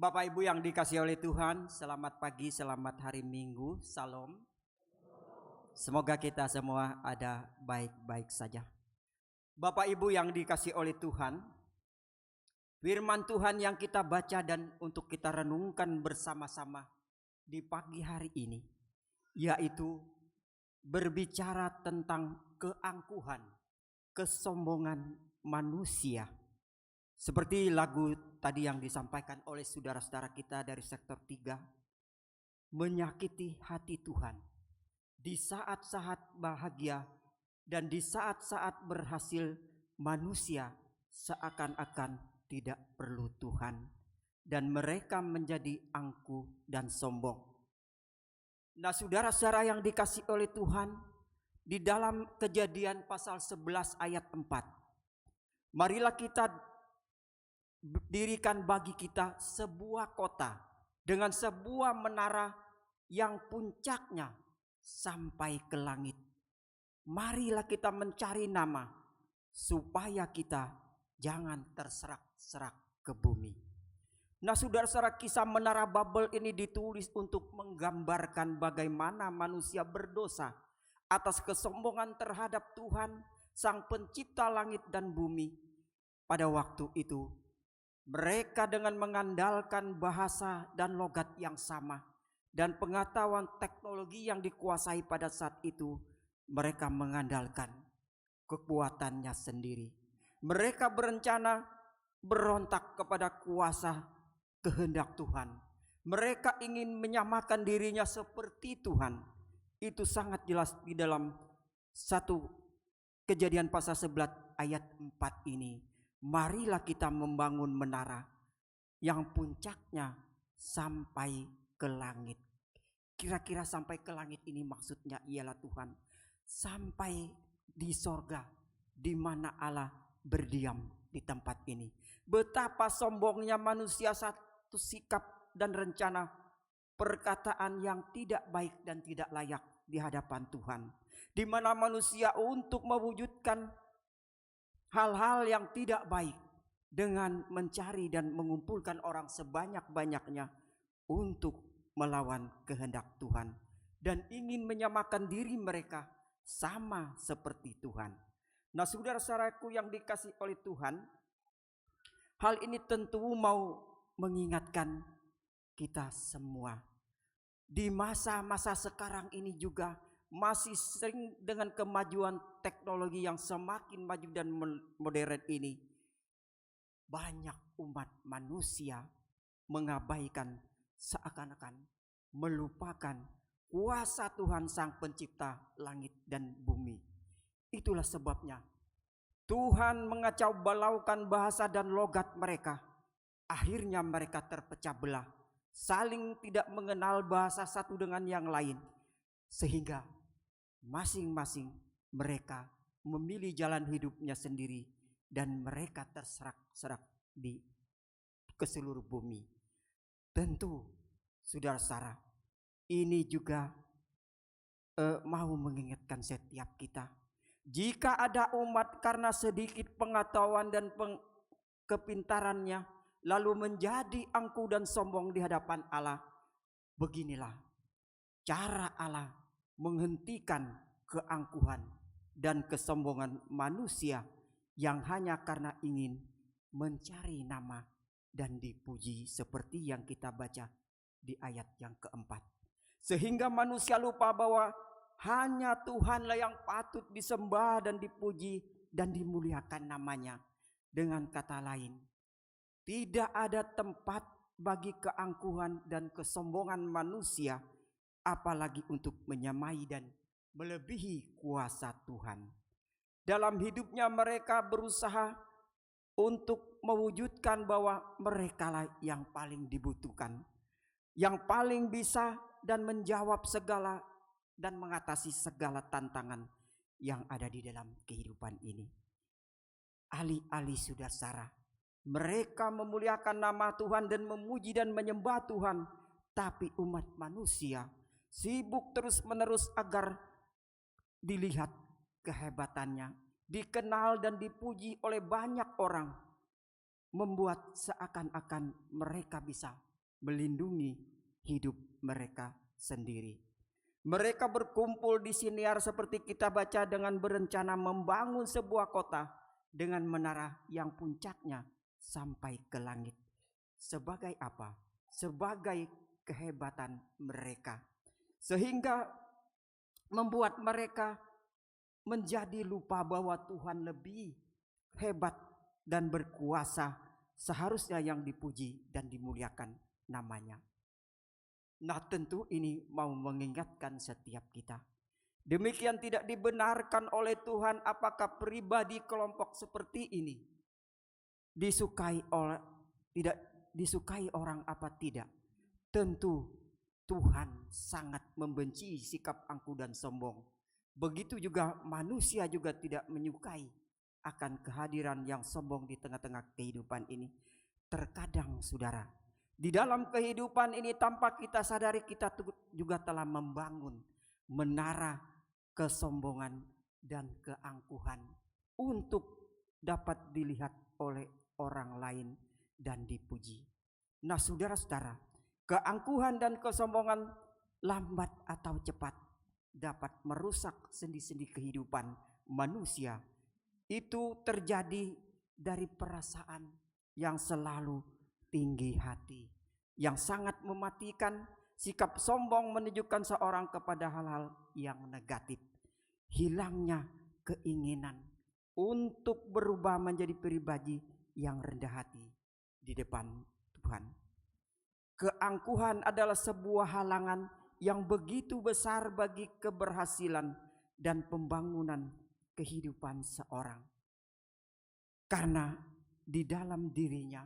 Bapak Ibu yang dikasihi oleh Tuhan, selamat pagi, selamat hari Minggu, Salam. Semoga kita semua ada baik-baik saja. Bapak Ibu yang dikasihi oleh Tuhan, firman Tuhan yang kita baca dan untuk kita renungkan bersama-sama di pagi hari ini, yaitu berbicara tentang keangkuhan, kesombongan manusia. Seperti lagu tadi yang disampaikan oleh saudara-saudara kita dari sektor 3, menyakiti hati Tuhan di saat-saat bahagia dan di saat-saat berhasil, manusia seakan-akan tidak perlu Tuhan dan mereka menjadi angkuh dan sombong. Nah, saudara-saudara yang dikasihi oleh Tuhan, di dalam Kejadian pasal 11 ayat 4, marilah kita dirikan bagi kita sebuah kota dengan sebuah menara yang puncaknya sampai ke langit. Marilah kita mencari nama supaya kita jangan terserak-serak ke bumi. Nah, saudara-saudara, kisah menara Babel ini ditulis untuk menggambarkan bagaimana manusia berdosa atas kesombongan terhadap Tuhan, Sang Pencipta langit dan bumi. Pada waktu itu mereka dengan mengandalkan bahasa dan logat yang sama dan pengetahuan teknologi yang dikuasai pada saat itu, mereka mengandalkan kekuatannya sendiri. Mereka berencana berontak kepada kuasa kehendak Tuhan. Mereka ingin menyamakan dirinya seperti Tuhan. Itu sangat jelas di dalam 1 Kejadian pasal 11 ayat 4 ini. Marilah kita membangun menara yang puncaknya sampai ke langit. Kira-kira sampai ke langit ini maksudnya ialah Tuhan sampai di sorga, di mana Allah berdiam di tempat ini. Betapa sombongnya manusia, satu sikap dan rencana perkataan yang tidak baik dan tidak layak di hadapan Tuhan, di mana manusia untuk mewujudkan hal-hal yang tidak baik dengan mencari dan mengumpulkan orang sebanyak-banyaknya untuk melawan kehendak Tuhan dan ingin menyamakan diri mereka sama seperti Tuhan. Nah, saudara-saudaraku yang dikasihi oleh Tuhan, hal ini tentu mau mengingatkan kita semua. Di masa-masa sekarang ini juga masih sering dengan kemajuan teknologi yang semakin maju dan modern ini, banyak umat manusia mengabaikan, seakan-akan melupakan kuasa Tuhan Sang Pencipta langit dan bumi. Itulah sebabnya Tuhan mengacau balaukan bahasa dan logat mereka. Akhirnya mereka terpecah belah, saling tidak mengenal bahasa satu dengan yang lain, sehingga masing-masing mereka memilih jalan hidupnya sendiri dan mereka terserak-serak ke seluruh bumi. Tentu saudara-saudara, ini juga mau mengingatkan setiap kita. Jika ada umat karena sedikit pengetahuan dan kepintarannya lalu menjadi angkuh dan sombong di hadapan Allah, beginilah cara Allah menghentikan keangkuhan dan kesombongan manusia yang hanya karena ingin mencari nama dan dipuji, seperti yang kita baca di ayat yang keempat. Sehingga manusia lupa bahwa hanya Tuhanlah yang patut disembah dan dipuji dan dimuliakan namanya. Dengan kata lain, tidak ada tempat bagi keangkuhan dan kesombongan manusia, apalagi untuk menyamai dan melebihi kuasa Tuhan. Dalam hidupnya mereka berusaha untuk mewujudkan bahwa merekalah yang paling dibutuhkan, yang paling bisa dan menjawab segala dan mengatasi segala tantangan yang ada di dalam kehidupan ini. Alih-alih saudara, mereka memuliakan nama Tuhan dan memuji dan menyembah Tuhan, tapi umat manusia sibuk terus-menerus agar dilihat kehebatannya, dikenal dan dipuji oleh banyak orang, membuat seakan-akan mereka bisa melindungi hidup mereka sendiri. Mereka berkumpul di Siniar seperti kita baca dengan berencana membangun sebuah kota dengan menara yang puncaknya sampai ke langit. Sebagai apa? Sebagai kehebatan mereka. Sehingga membuat mereka menjadi lupa bahwa Tuhan lebih hebat dan berkuasa, seharusnya yang dipuji dan dimuliakan namanya. Nah, tentu ini mau mengingatkan setiap kita. Demikian tidak dibenarkan oleh Tuhan apakah pribadi kelompok seperti ini disukai oleh tidak disukai orang apa tidak. Tentu Tuhan sangat membenci sikap angkuh dan sombong. Begitu juga manusia juga tidak menyukai akan kehadiran yang sombong di tengah-tengah kehidupan ini. Terkadang saudara, di dalam kehidupan ini tanpa kita sadari kita juga telah membangun menara kesombongan dan keangkuhan untuk dapat dilihat oleh orang lain dan dipuji. Nah saudara-saudara, keangkuhan dan kesombongan lambat atau cepat dapat merusak sendi-sendi kehidupan manusia. Itu terjadi dari perasaan yang selalu tinggi hati, yang sangat mematikan. Sikap sombong menunjukkan seorang kepada hal-hal yang negatif. Hilangnya keinginan untuk berubah menjadi pribadi yang rendah hati di depan Tuhan. Keangkuhan adalah sebuah halangan yang begitu besar bagi keberhasilan dan pembangunan kehidupan seorang. Karena di dalam dirinya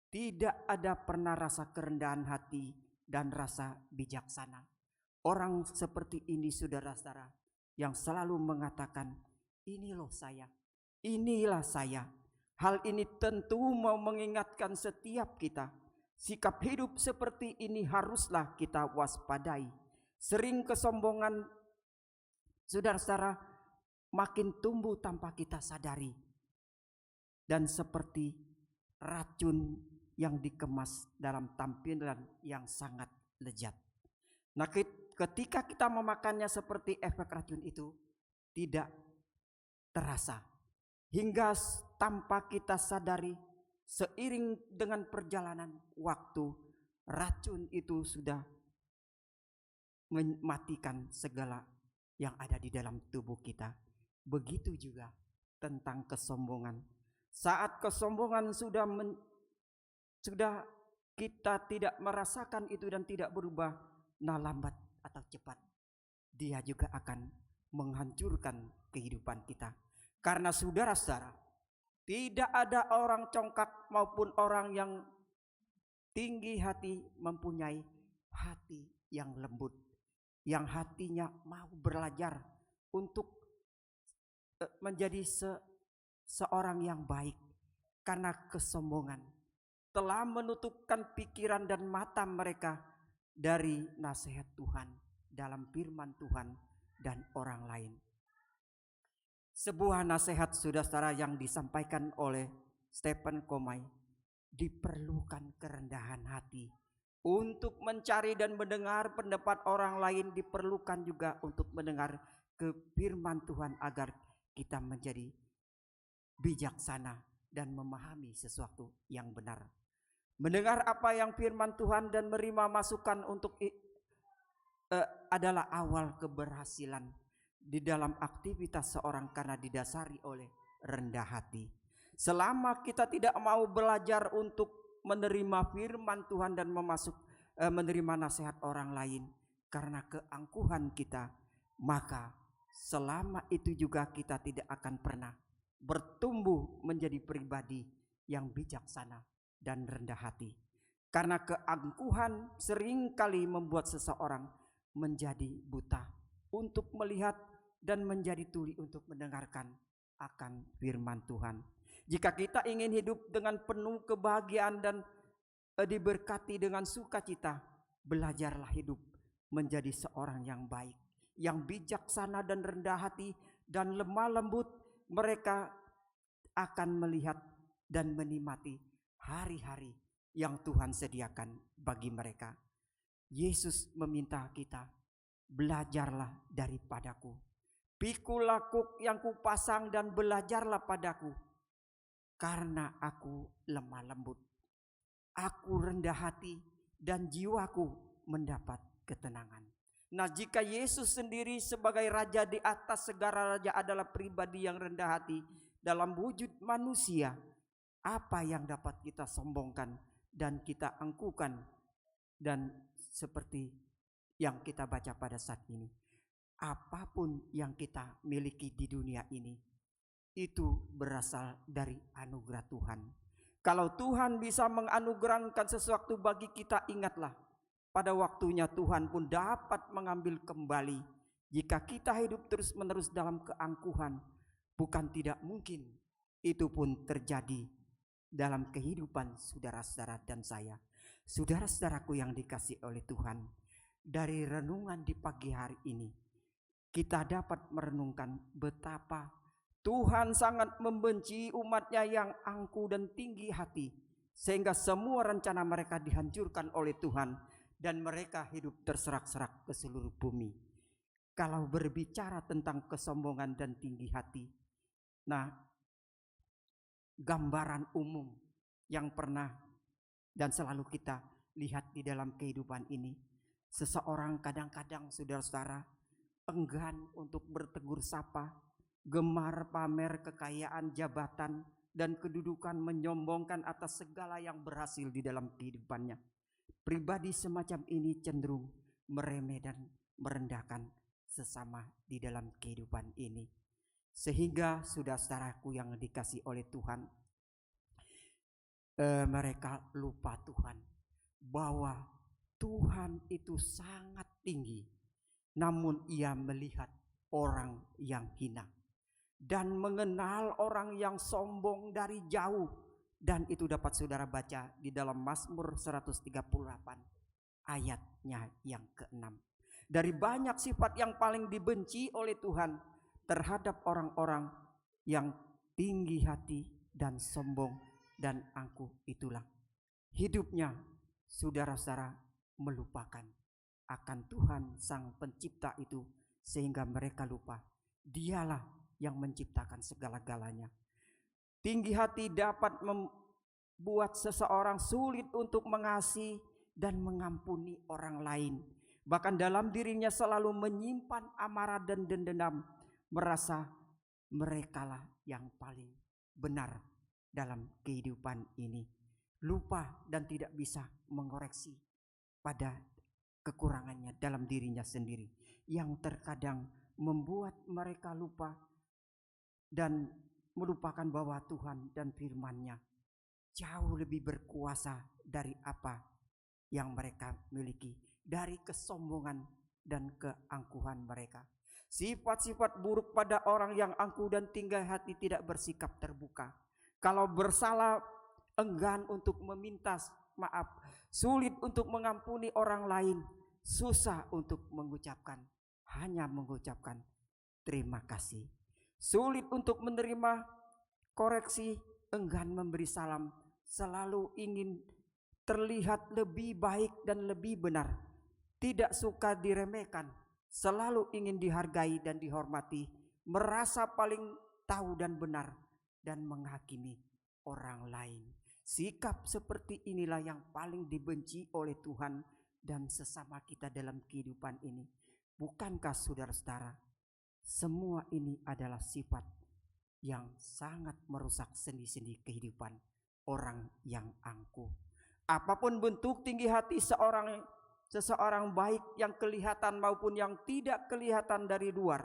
tidak ada pernah rasa kerendahan hati dan rasa bijaksana. Orang seperti ini saudara-saudara yang selalu mengatakan, ini loh saya, inilah saya. Hal ini tentu mau mengingatkan setiap kita. Sikap hidup seperti ini haruslah kita waspadai. Sering kesombongan saudara-saudara makin tumbuh tanpa kita sadari. Dan seperti racun yang dikemas dalam tampilan yang sangat lezat. Nah, ketika kita memakannya seperti efek racun itu tidak terasa. Hingga tanpa kita sadari, seiring dengan perjalanan waktu, racun itu sudah mematikan segala yang ada di dalam tubuh kita. Begitu juga tentang kesombongan. Saat kesombongan sudah kita tidak merasakan itu dan tidak berubah, nah lambat atau cepat dia juga akan menghancurkan kehidupan kita. Karena saudara-saudara, tidak ada orang congkak maupun orang yang tinggi hati mempunyai hati yang lembut, yang hatinya mau belajar untuk menjadi seorang yang baik. Karena kesombongan telah menutupkan pikiran dan mata mereka dari nasihat Tuhan dalam firman Tuhan dan orang lain. Sebuah nasihat saudara yang disampaikan oleh Stephen Komai, diperlukan kerendahan hati untuk mencari dan mendengar pendapat orang lain, diperlukan juga untuk mendengar ke firman Tuhan agar kita menjadi bijaksana dan memahami sesuatu yang benar. Mendengar apa yang firman Tuhan dan menerima masukan untuk adalah awal keberhasilan di dalam aktivitas seorang karena didasari oleh rendah hati. Selama kita tidak mau belajar untuk menerima firman Tuhan dan menerima nasihat orang lain karena keangkuhan kita, maka selama itu juga kita tidak akan pernah bertumbuh menjadi pribadi yang bijaksana dan rendah hati. Karena keangkuhan seringkali membuat seseorang menjadi buta untuk melihat dan menjadi tuli untuk mendengarkan akan firman Tuhan. Jika kita ingin hidup dengan penuh kebahagiaan dan diberkati dengan sukacita, belajarlah hidup menjadi seorang yang baik, yang bijaksana dan rendah hati dan lemah lembut. Mereka akan melihat dan menikmati hari-hari yang Tuhan sediakan bagi mereka. Yesus meminta kita, belajarlah daripadaku. Pikulah kuk yang kupasang dan belajarlah padaku, karena aku lemah lembut. Aku rendah hati dan jiwaku mendapat ketenangan. Nah, jika Yesus sendiri sebagai Raja di atas segala raja adalah pribadi yang rendah hati dalam wujud manusia, apa yang dapat kita sombongkan dan kita angkuhkan? Dan seperti yang kita baca pada saat ini, apapun yang kita miliki di dunia ini, itu berasal dari anugerah Tuhan. Kalau Tuhan bisa menganugerahkan sesuatu bagi kita, ingatlah, pada waktunya Tuhan pun dapat mengambil kembali. Jika kita hidup terus-menerus dalam keangkuhan, bukan tidak mungkin itu pun terjadi dalam kehidupan saudara-saudara dan saya. Saudara-saudaraku yang dikasihi oleh Tuhan, dari renungan di pagi hari ini, kita dapat merenungkan betapa Tuhan sangat membenci umatnya yang angkuh dan tinggi hati, sehingga semua rencana mereka dihancurkan oleh Tuhan dan mereka hidup terserak-serak ke seluruh bumi. Kalau berbicara tentang kesombongan dan tinggi hati, nah, gambaran umum yang pernah dan selalu kita lihat di dalam kehidupan ini, seseorang kadang-kadang saudara-saudara enggan untuk bertegur sapa, gemar pamer kekayaan, jabatan, dan kedudukan, menyombongkan atas segala yang berhasil di dalam kehidupannya. Pribadi semacam ini cenderung meremeh dan merendahkan sesama di dalam kehidupan ini. Sehingga saudara-saudaraku yang dikasihi oleh Tuhan, mereka lupa Tuhan, bahwa Tuhan itu sangat tinggi, namun ia melihat orang yang hina dan mengenal orang yang sombong dari jauh. Dan itu dapat saudara baca di dalam Mazmur 138 ayatnya yang ke-6. Dari banyak sifat yang paling dibenci oleh Tuhan terhadap orang-orang yang tinggi hati dan sombong dan angkuh, itulah hidupnya saudara-saudara melupakan akan Tuhan sang pencipta itu, sehingga mereka lupa dialah yang menciptakan segala-galanya. Tinggi hati dapat membuat seseorang sulit untuk mengasihi dan mengampuni orang lain. Bahkan dalam dirinya selalu menyimpan amarah dan dendam, merasa merekalah yang paling benar dalam kehidupan ini. Lupa dan tidak bisa mengoreksi pada kekurangannya dalam dirinya sendiri, yang terkadang membuat mereka lupa dan melupakan bahwa Tuhan dan firman-Nya jauh lebih berkuasa dari apa yang mereka miliki, dari kesombongan dan keangkuhan mereka. Sifat-sifat buruk pada orang yang angkuh dan tinggi hati tidak bersikap terbuka. Kalau bersalah enggan untuk meminta maaf, sulit untuk mengampuni orang lain, susah untuk hanya mengucapkan terima kasih. Sulit untuk menerima koreksi, enggan memberi salam, selalu ingin terlihat lebih baik dan lebih benar, tidak suka diremehkan, selalu ingin dihargai dan dihormati, merasa paling tahu dan benar, dan menghakimi orang lain. Sikap seperti inilah yang paling dibenci oleh Tuhan dan sesama kita dalam kehidupan ini. Bukankah saudara-saudara, semua ini adalah sifat yang sangat merusak sendi-sendi kehidupan orang yang angkuh. Apapun bentuk tinggi hati seseorang baik yang kelihatan maupun yang tidak kelihatan dari luar,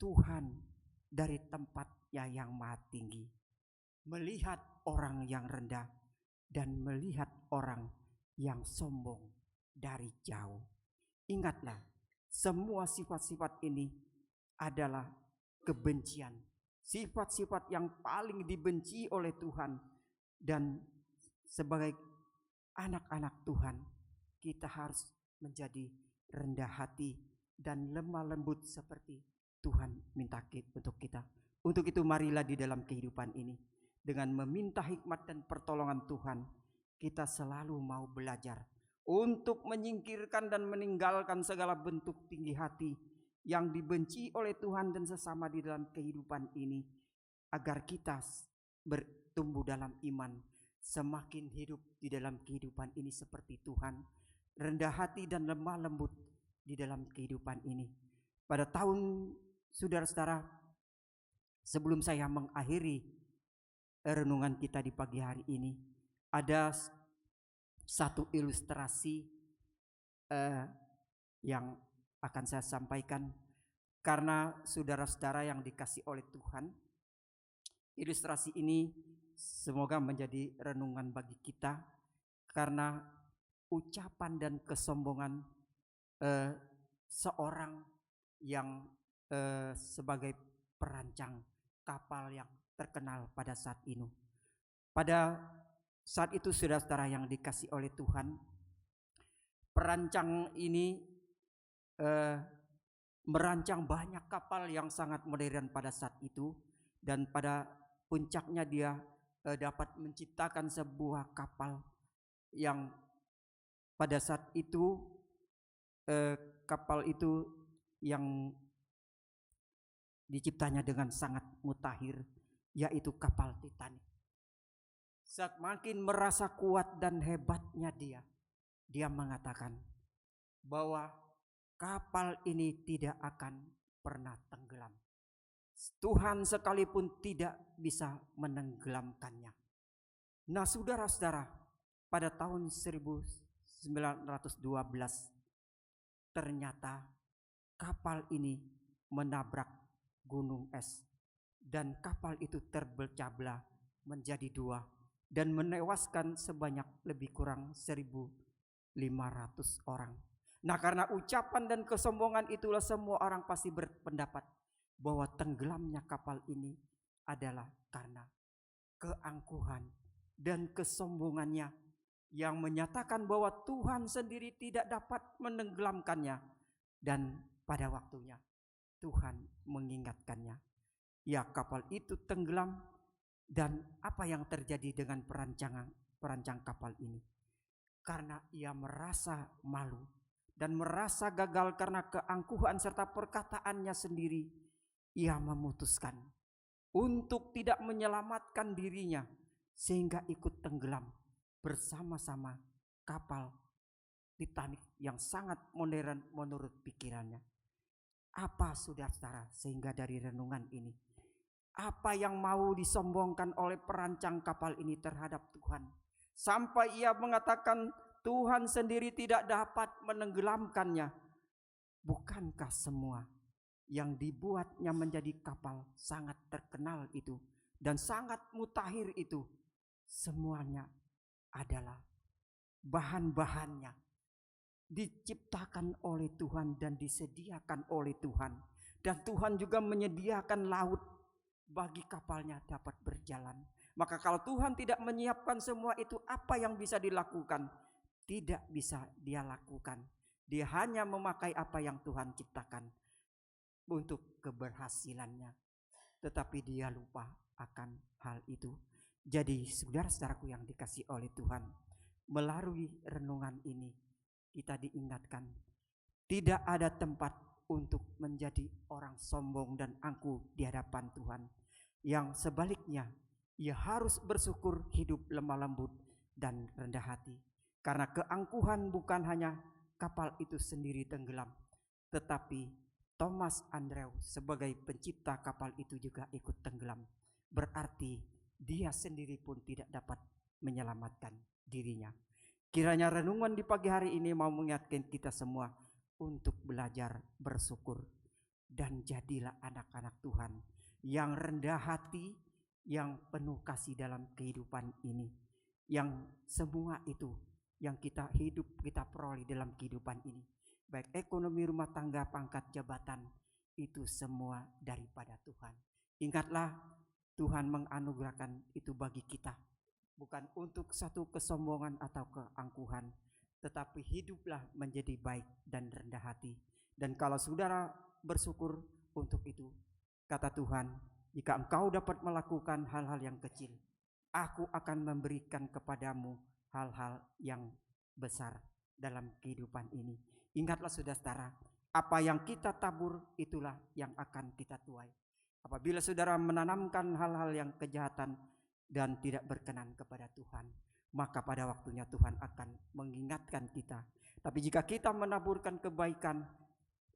Tuhan dari tempatnya yang maha tinggi melihat orang yang rendah dan melihat orang yang sombong dari jauh. Ingatlah, semua sifat-sifat ini adalah kebencian, sifat-sifat yang paling dibenci oleh Tuhan. Dan sebagai anak-anak Tuhan, kita harus menjadi rendah hati dan lemah lembut seperti Tuhan minta untuk kita. Untuk itu marilah di dalam kehidupan ini, dengan meminta hikmat dan pertolongan Tuhan, kita selalu mau belajar untuk menyingkirkan dan meninggalkan segala bentuk tinggi hati yang dibenci oleh Tuhan dan sesama di dalam kehidupan ini, agar kita bertumbuh dalam iman, semakin hidup di dalam kehidupan ini seperti Tuhan, rendah hati dan lemah lembut di dalam kehidupan ini. Pada tahun saudara-saudara, sebelum saya mengakhiri renungan kita di pagi hari ini, ada satu ilustrasi yang akan saya sampaikan, karena saudara-saudara yang dikasih oleh Tuhan, ilustrasi ini semoga menjadi renungan bagi kita, karena ucapan dan kesombongan seorang yang sebagai perancang kapal yang terkenal pada saat ini. Pada saat itu saudara-saudara yang dikasih oleh Tuhan, perancang ini merancang banyak kapal yang sangat modern pada saat itu, dan pada puncaknya dia dapat menciptakan sebuah kapal yang pada saat itu kapal itu yang diciptanya dengan sangat mutakhir, yaitu kapal Titanic. Semakin merasa kuat dan hebatnya dia mengatakan bahwa kapal ini tidak akan pernah tenggelam. Tuhan sekalipun tidak bisa menenggelamkannya. Nah saudara-saudara, pada tahun 1912 ternyata kapal ini menabrak gunung es, dan kapal itu terpecah belah menjadi dua dan menewaskan sebanyak lebih kurang 1.500 orang. Nah karena ucapan dan kesombongan itulah semua orang pasti berpendapat bahwa tenggelamnya kapal ini adalah karena keangkuhan dan kesombongannya, yang menyatakan bahwa Tuhan sendiri tidak dapat menenggelamkannya, dan pada waktunya Tuhan mengingatkannya. Ya, kapal itu tenggelam, dan apa yang terjadi dengan perancang kapal ini? Karena ia merasa malu dan merasa gagal karena keangkuhan serta perkataannya sendiri, ia memutuskan untuk tidak menyelamatkan dirinya sehingga ikut tenggelam bersama-sama kapal Titanic yang sangat modern menurut pikirannya. Apa saudara-saudara sehingga dari renungan ini, apa yang mau disombongkan oleh perancang kapal ini terhadap Tuhan, sampai ia mengatakan Tuhan sendiri tidak dapat menenggelamkannya? Bukankah semua yang dibuatnya menjadi kapal sangat terkenal itu dan sangat mutakhir itu, semuanya adalah bahan-bahannya diciptakan oleh Tuhan dan disediakan oleh Tuhan, dan Tuhan juga menyediakan laut bagi kapalnya dapat berjalan. Maka kalau Tuhan tidak menyiapkan semua itu, apa yang bisa dilakukan? Tidak bisa dia lakukan. Dia hanya memakai apa yang Tuhan ciptakan untuk keberhasilannya, tetapi dia lupa akan hal itu. Jadi saudara-saudaraku yang dikasih oleh Tuhan, melalui renungan ini kita diingatkan tidak ada tempat untuk menjadi orang sombong dan angkuh di hadapan Tuhan. Yang sebaliknya, ia harus bersyukur, hidup lemah lembut dan rendah hati. Karena keangkuhan bukan hanya kapal itu sendiri tenggelam, tetapi Thomas Andrew sebagai pencipta kapal itu juga ikut tenggelam. Berarti dia sendiri pun tidak dapat menyelamatkan dirinya. Kiranya renungan di pagi hari ini mau mengingatkan kita semua untuk belajar bersyukur, dan jadilah anak-anak Tuhan yang rendah hati, yang penuh kasih dalam kehidupan ini. Yang semua itu yang kita hidup, kita peroleh dalam kehidupan ini, baik ekonomi, rumah tangga, pangkat, jabatan, itu semua daripada Tuhan. Ingatlah, Tuhan menganugerahkan itu bagi kita, bukan untuk satu kesombongan atau keangkuhan, tetapi hiduplah menjadi baik dan rendah hati. Dan kalau saudara bersyukur untuk itu, kata Tuhan, jika engkau dapat melakukan hal-hal yang kecil, aku akan memberikan kepadamu hal-hal yang besar dalam kehidupan ini. Ingatlah saudara, apa yang kita tabur itulah yang akan kita tuai. Apabila saudara menanamkan hal-hal yang kejahatan dan tidak berkenan kepada Tuhan, maka pada waktunya Tuhan akan mengingatkan kita. Tapi jika kita menaburkan kebaikan,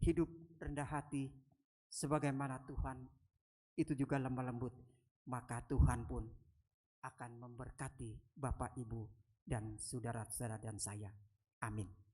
hidup rendah hati, sebagaimana Tuhan itu juga lemah lembut, maka Tuhan pun akan memberkati Bapak, Ibu, dan saudara-saudara dan saya. Amin.